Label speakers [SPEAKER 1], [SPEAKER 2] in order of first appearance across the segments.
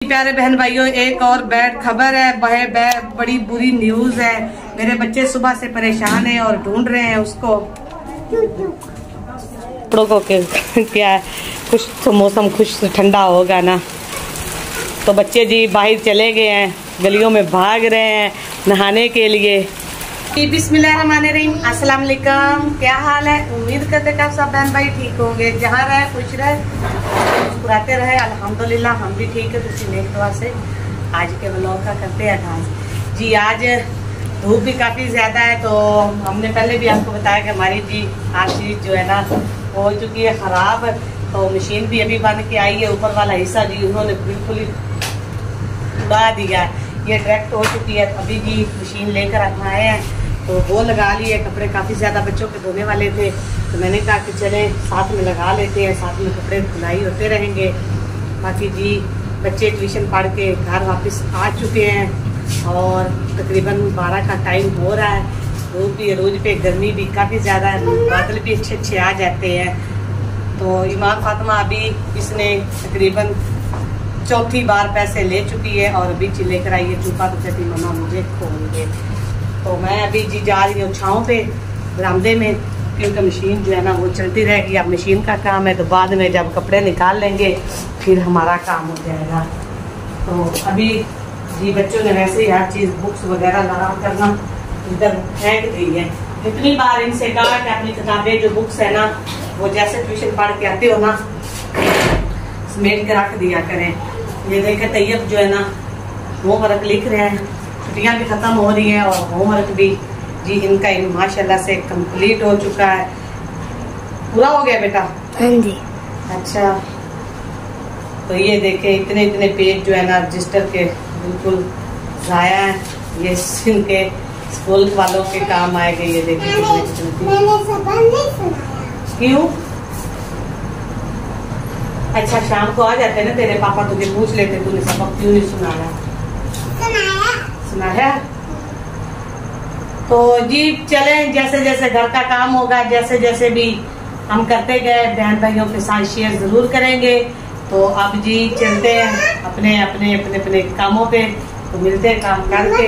[SPEAKER 1] प्यारे बहन भाइयों, एक और बैड खबर है, बड़ी बुरी न्यूज है। मेरे बच्चे सुबह से परेशान हैं और ढूंढ रहे हैं उसको। कपड़ों को क्या है, कुछ तो मौसम खुश ठंडा होगा ना, तो बच्चे जी बाहर चले गए हैं, गलियों में भाग रहे हैं नहाने के लिए। बिस्मिल्लाहिर्रहमानिर्रहीम, अस्सलाम वालेकुम। क्या हाल है? उम्मीद करते हैं आप सब बहन भाई ठीक होंगे, जहाँ रहे खुश रहे मुस्कुराते रहे। अल्हम्दुलिल्लाह हम भी ठीक है, किसी नेक दुआ से। आज के व्लॉग का करते हैं आगाज़ जी। आज धूप भी काफ़ी ज़्यादा है, तो हमने पहले भी आपको बताया कि हमारी जी आशीष जो है ना हो चुकी है ख़राब, तो मशीन भी अभी बन के आई है। ऊपर वाला हिस्सा जी उन्होंने बिल्कुल ही उड़ा दिया है, ये डायरेक्ट हो चुकी है। अभी जी मशीन लेकर आए हैं तो वो लगा लिए। कपड़े काफ़ी ज़्यादा बच्चों के धोने वाले थे, तो मैंने कहा कि चले साथ में लगा लेते हैं, साथ में कपड़े धुलाई होते रहेंगे। बाकी जी बच्चे ट्यूशन पढ़ के घर वापस आ चुके हैं और तकरीबन 12 का टाइम हो रहा है। धूप भी रोज पे, गर्मी भी काफ़ी ज़्यादा है, बादल भी अच्छे अच्छे आ जाते हैं। तो ईमान फातिमा अभी इसने तकरीबन चौथी बार पैसे ले चुकी है और अभी जी लेकर आई है चूपा, तो कहती मम्मा मुझे खोल दे। तो मैं अभी जी जा रही हूँ छाँव पे बरामदे में, क्योंकि मशीन जो है ना वो चलती रहेगी। अब मशीन का काम है, तो बाद में जब कपड़े निकाल लेंगे फिर हमारा काम हो जाएगा। तो अभी जी बच्चों ने वैसे ही हर चीज़ बुक्स वगैरह लगा करना इधर फेंक दी है। इतनी बार इनसे कहा कि अपनी किताबें जो बुक्स है ना वो जैसे ट्यूशन पढ़ के आते हो ना समेट के रख दिया करें। ये देखे तैयब जो है ना होमवर्क लिख रहे हैं, छुट्टियाँ भी ख़त्म हो रही हैं और होमवर्क भी जी इनका माशाल्लाह से कंप्लीट हो चुका है। पूरा हो गया बेटा? हाँ जी। अच्छा, तो ये देखे इतने इतने पेज जो है ना रजिस्टर के बिल्कुल ज़ाया हैं। ये इनके स्कूल वालों के काम आएंगे। ये देखे क्यों? अच्छा, शाम को आ जाते ना तेरे पापा, तुझे पूछ लेते तूने सबक क्यों नहीं सुनाया? सुनाया। तो जी चले, जैसे जैसे घर का काम होगा, जैसे जैसे भी हम करते गए बहन भाइयों के साथ शेयर जरूर करेंगे। तो अब जी चलते हैं अपने अपने अपने अपने कामों पे, तो मिलते हैं काम करके।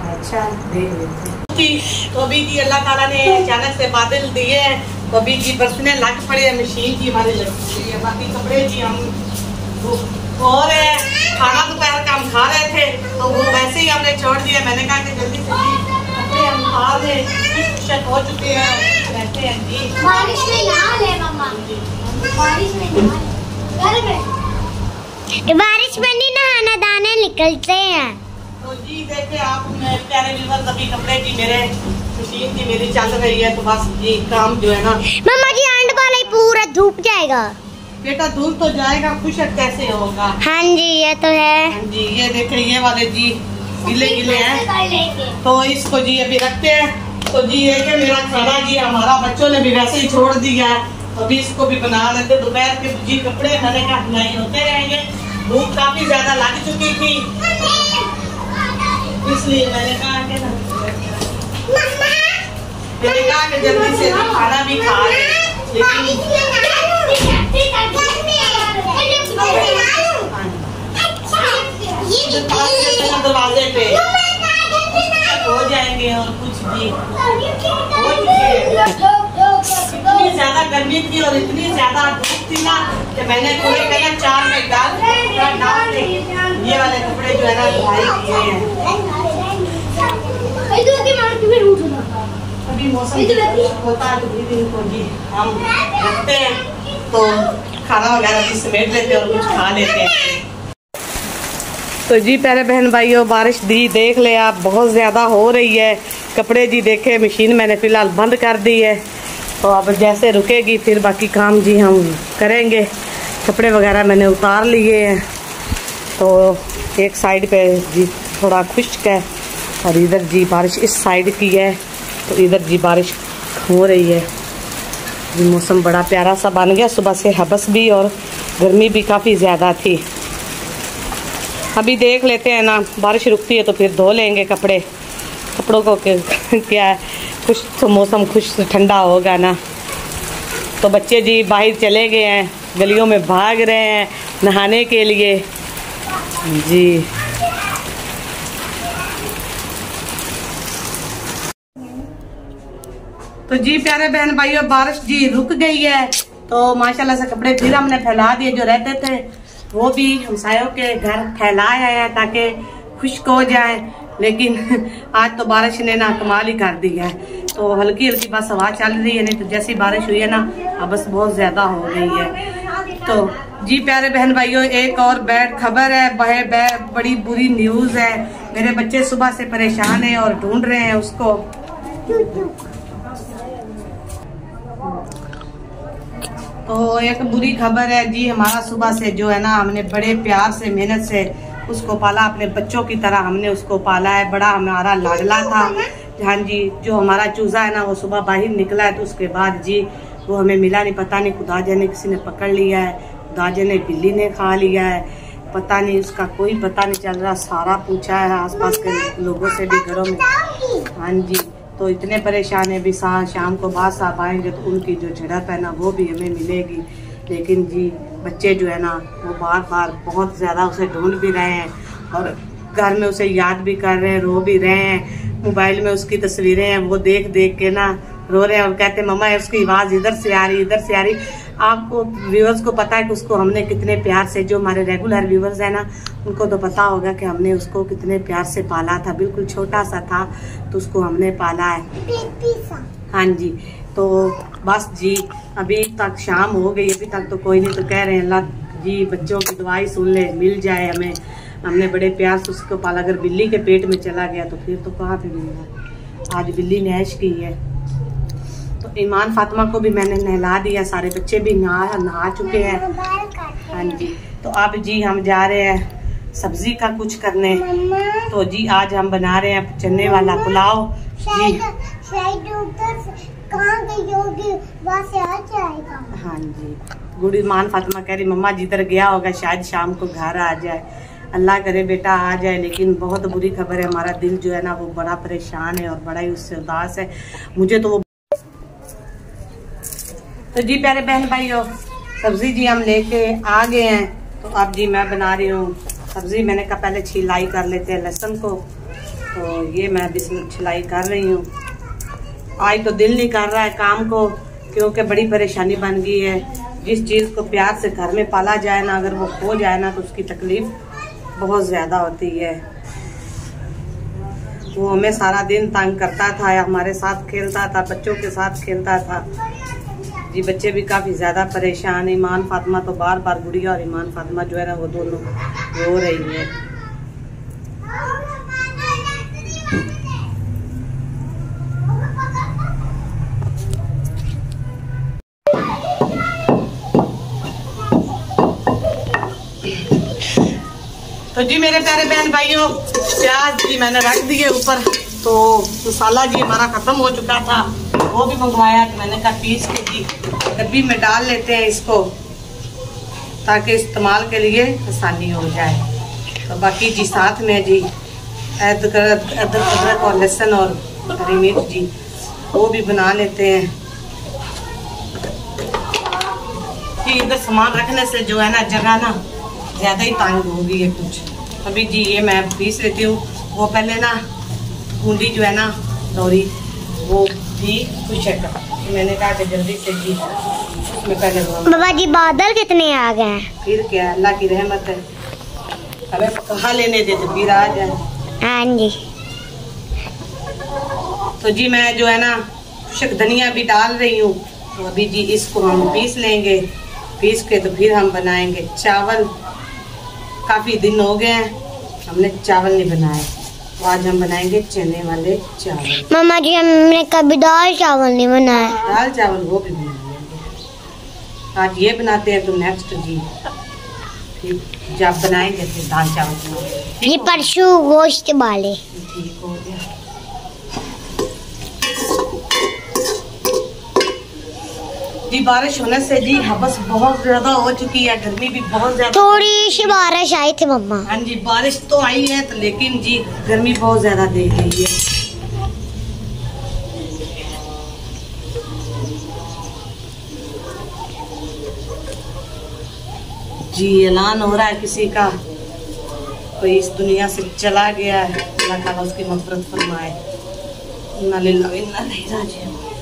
[SPEAKER 1] अच्छा, देख लेते हैं। तो अभी जी अल्लाह ताला ने अचानक से बादल दिए हैं, तो अभी जी बरसने लग पड़े हैं, मशीन जी हमारी लग पड़ी है। बाकी कपड़े जी हम और खाना दोपहर का हम खा रहे थे, तो वो वैसे ही हमने छोड़ दिया। मैंने कहा कि जल्दी से कपड़े हम खा लें, कुछ हो चुके हैं वैसे हैं जी। बारिश में नहा ले मम्मा, बारिश में
[SPEAKER 2] बारिश में नहीं नहाना, दाने निकलते हैं।
[SPEAKER 1] तो जी देखे आप प्यारे व्यूअर्स, अभी कपड़े जी मेरे मशीन जी मेरी चल रही है, तो बस ये काम जो है ना
[SPEAKER 2] मम्मा जी एंड वाला ही पूरा धूप जाएगा।
[SPEAKER 1] बेटा धूप तो जाएगा, खुशक कैसे होगा?
[SPEAKER 2] हाँ जी ये तो है।
[SPEAKER 1] हाँ जी, ये देखे ये वाले जी गिले गिले हैं, तो इसको जी अभी रखते हैं। तो जी ये कि मेरा खाना जी हमारा बच्चों ने भी वैसे ही छोड़ दिया है, अभी इसको भी बना लेते। दोपहर के जी कपड़े खाने का धुलाई होते रहेंगे। भूख काफी ज्यादा लग चुकी थी, इसलिए मैंने कहा कि जल्दी से खाना भी खा ले। दरवाजे पे हो जाएंगे और कुछ भी हो चुके। इतनी ज्यादा गर्मी थी और इतनी ज्यादा धूप थी ना कि मैंने थोड़े पहले 4 में डाल ये वाले कपड़े जो है ना धुलाई किए हैं। अभी मौसम होता है तो भी इनको जी हम रखते हैं, तो खाना वगैरह भी समेट लेते हैं और कुछ खा लेते हैं। तो जी प्यारे बहन भाइयों, बारिश दी देख ले आप, बहुत ज़्यादा हो रही है। कपड़े जी देखे मशीन मैंने फ़िलहाल बंद कर दी है, तो अब जैसे रुकेगी फिर बाकी काम जी हम करेंगे। कपड़े वगैरह मैंने उतार लिए हैं, तो एक साइड पे जी थोड़ा खुश्क है और इधर जी बारिश इस साइड की है, तो इधर जी बारिश हो रही है। मौसम बड़ा प्यारा सा बन गया, सुबह से हबस भी और गर्मी भी काफ़ी ज़्यादा थी। अभी देख लेते हैं ना, बारिश रुकती है तो फिर धो लेंगे कपड़े। कपड़ों को क्या है, कुछ तो मौसम खुश ठंडा होगा ना, तो बच्चे जी बाहर चले गए हैं, गलियों में भाग रहे हैं नहाने के लिए जी। तो जी प्यारे बहन भाइयों, बारिश जी रुक गई है तो माशाल्लाह से कपड़े फिर हमने फैला दिए। जो रहते थे वो भी हमसायों के घर फैलाए हैं ताकि खुश्क हो जाए, लेकिन आज तो बारिश ने ना कमाल ही कर दी है। तो हल्की हल्की बस हवा चल रही है, नहीं तो जैसी बारिश हुई है ना अब बस बहुत ज्यादा हो गई है। तो जी प्यारे बहन भाइयों, एक और बैड खबर है, बड़ी बुरी न्यूज है। मेरे बच्चे सुबह से परेशान हैं और ढूंढ रहे हैं उसको। तो एक बुरी खबर है जी, हमारा सुबह से जो है ना हमने बड़े प्यार से मेहनत से उसको पाला, अपने बच्चों की तरह हमने उसको पाला है। बड़ा हमारा लाडला था। हाँ जी, जो हमारा चूजा है ना वो सुबह बाहर निकला है तो उसके बाद जी वो हमें मिला नहीं। पता नहीं खुदा जाने किसी ने पकड़ लिया है, खुदा जाने बिल्ली ने खा लिया है, पता नहीं, उसका कोई पता नहीं चल रहा। सारा पूछा है आसपास के लोगों से भी, घरों में। हाँ जी, तो इतने परेशान है। भी शाम को बाद साहब आएंगे तो उनकी जो झड़प है ना वो भी हमें मिलेगी। लेकिन जी बच्चे जो है ना वो बार बार बहुत ज्यादा उसे ढूंढ भी रहे हैं और घर में उसे याद भी कर रहे हैं, रो भी रहे हैं। मोबाइल में उसकी तस्वीरें हैं, वो देख देख के ना रो रहे हैं और कहते हैं मम्मा उसकी आवाज इधर से आ रही, इधर से आ रही। आपको व्यूअर्स को पता है कि उसको हमने कितने प्यार से, जो हमारे रेगुलर व्यूअर्स है ना उनको तो पता होगा कि हमने उसको कितने प्यार से पाला था। बिल्कुल छोटा सा था तो उसको हमने पाला है। हाँ जी, तो बस जी अभी तक शाम हो गई, अभी तक तो कोई नहीं। तो कह रहे हैं अल्लाह जी बच्चों की दुआई सुन ले, मिल जाए हमें। हमने बड़े प्यार से उसको पाला। अगर बिल्ली के पेट में चला गया तो फिर तो कहाँ पे मिलेगा। आज बिल्ली ने ऐश की है। तो ईमान फातिमा को भी मैंने नहला दिया, सारे बच्चे भी नहा चुके हैं। हाँ जी, तो अब जी हम जा रहे हैं सब्जी का कुछ करने। तो जी आज हम बना रहे हैं चने वाला पुलाव जी। हाँ जी, गुड़ी मान फातिमा कह रही मम्मा जिधर गया होगा शायद शाम को घर आ जाए। अल्लाह करे बेटा आ जाए, लेकिन बहुत बुरी खबर है। हमारा दिल जो है ना वो बड़ा परेशान है और बड़ा ही उससे उदास है। मुझे तो वो तो जी प्यारे बहन भाइयों, सब्जी जी हम लेके आ गए हैं। तो अब जी मैं बना रही हूँ सब्जी। मैंने कहा पहले छिलाई कर लेते हैं लहसुन को, तो ये मैं अभी छिलाई कर रही हूँ। आज तो दिल नहीं कर रहा है काम को, क्योंकि बड़ी परेशानी बन गई है। जिस चीज को प्यार से घर में पाला जाए ना, अगर वो खो जाए ना तो उसकी तकलीफ बहुत ज्यादा होती है। वो हमें सारा दिन तंग करता था, हमारे साथ खेलता था, बच्चों के साथ खेलता था जी। बच्चे भी काफी ज्यादा परेशान। ईमान फातिमा तो बार बार, गुड़िया और ईमान फातिमा जो है ना वो दोनों रो रही है। तो जी मेरे प्यारे बहन भाइयों, प्याज जी मैंने रख दिए ऊपर। तो मसाला जी हमारा खत्म हो चुका था, वो भी मंगवाया। तो मैंने कहा पीस के जी डब्बी में डाल लेते हैं इसको, ताकि इस्तेमाल के लिए आसानी हो जाए। तो बाकी जी साथ में जी अदरक और लहसुन और हरी मिर्च जी वो भी बना लेते हैं कि इधर सामान रखने से जो है ना जगह ना ज्यादा ही तंग हो गई है कुछ। अभी जी ये मैं पीस लेती हूँ। वो पहले ना बूंदी जो है ना लोरी वो भी कुछ है, मैंने कहा कि जल्दी से जी उसमें पहले
[SPEAKER 2] बाबा जी बादल कितने आ गए हैं।
[SPEAKER 1] फिर क्या, अल्लाह की रहमत है। अबे कहाँ लेने दे तो फिर आ जाए।
[SPEAKER 2] हाँ जी,
[SPEAKER 1] तो जी मैं जो है ना कुछ धनिया भी डाल रही हूँ। तो अभी जी इसको हम पीस लेंगे, पीस के तो फिर हम बनाएंगे चावल। काफी दिन हो गए हैं हमने चावल नहीं बनाए, तो आज हम बनाएंगे चने वाले चावल।
[SPEAKER 2] मामा जी हमने कभी दाल चावल नहीं बनाया।
[SPEAKER 1] दाल चावल वो भी बना लेंगे। आज ये बनाते हैं तो नेक्स्ट जी फिर जब बनाएंगे फिर दाल चावल बनाएंगे।
[SPEAKER 2] ये परसों गोश्त वाले।
[SPEAKER 1] ठीक हो गया। जी बारिश होने से जी हबस बहुत ज्यादा हो चुकी है, गर्मी भी बहुत ज्यादा।
[SPEAKER 2] थोड़ी सी बारिश आई थी मम्मा।
[SPEAKER 1] हाँ जी बारिश तो आई है तो, लेकिन जी गर्मी बहुत ज्यादा दे रही है। जी ऐलान हो रहा है किसी का, कोई इस दुनिया से चला गया है, अल्लाह ताला उसकी मग़फ़िरत फरमाए। इन्ना लिल्लाहि व इन्ना इलैहि राजिऊन।